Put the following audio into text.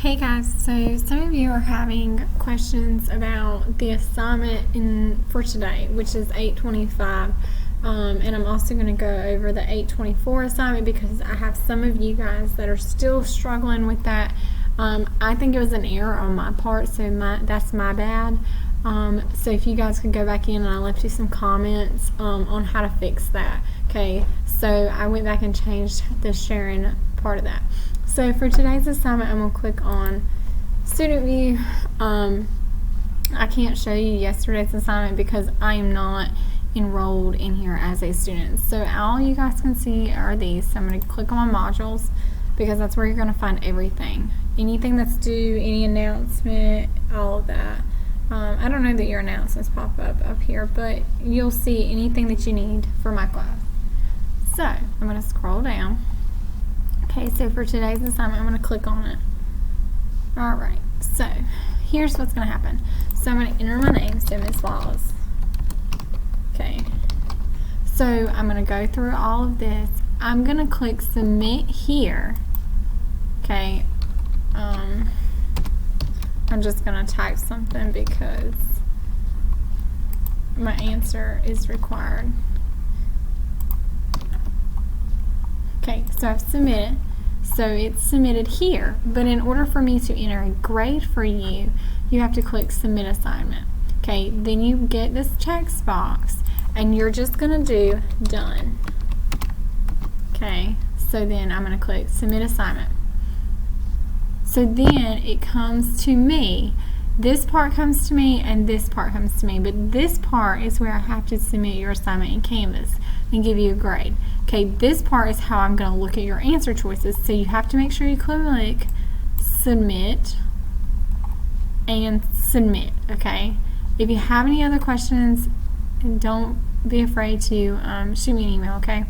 Hey guys, so some of you are having questions about the assignment for today, which is 825, and I'm also going to go over the 824 assignment because I have some of you guys that are still struggling with that. I think it was an error on my part, so that's my bad. So if you guys could go back in, and I left you some comments on how to fix that. Okay, so I went back and changed the sharing part of that. So for today's assignment, I'm going to click on Student View. I can't show you yesterday's assignment because I am not enrolled in here as a student. So all you guys can see are these. So I'm going to click on my modules because that's where you're going to find everything. Anything that's due, any announcement, all of that. I don't know that your announcements pop up here, but you'll see anything that you need for my class. So I'm going to scroll down. Okay, so for today's assignment, I'm going to click on it. Alright, so here's what's going to happen. So I'm going to enter my name, so Ms. Wallace. Okay, so I'm going to go through all of this. I'm going to click submit here. Okay, I'm just going to type something because my answer is required. Okay, so I've submitted. So it's submitted here, but in order for me to enter a grade for you, you have to click submit assignment. Okay, then you get this text box and you're just going to do done. Okay, so then I'm going to click submit assignment. So then it comes to me. This part comes to me and this part comes to me, but this part is where I have to submit your assignment in Canvas and give you a grade. Okay, this part is how I'm going to look at your answer choices. So you have to make sure you click submit and submit. Okay, if you have any other questions, don't be afraid to shoot me an email. Okay.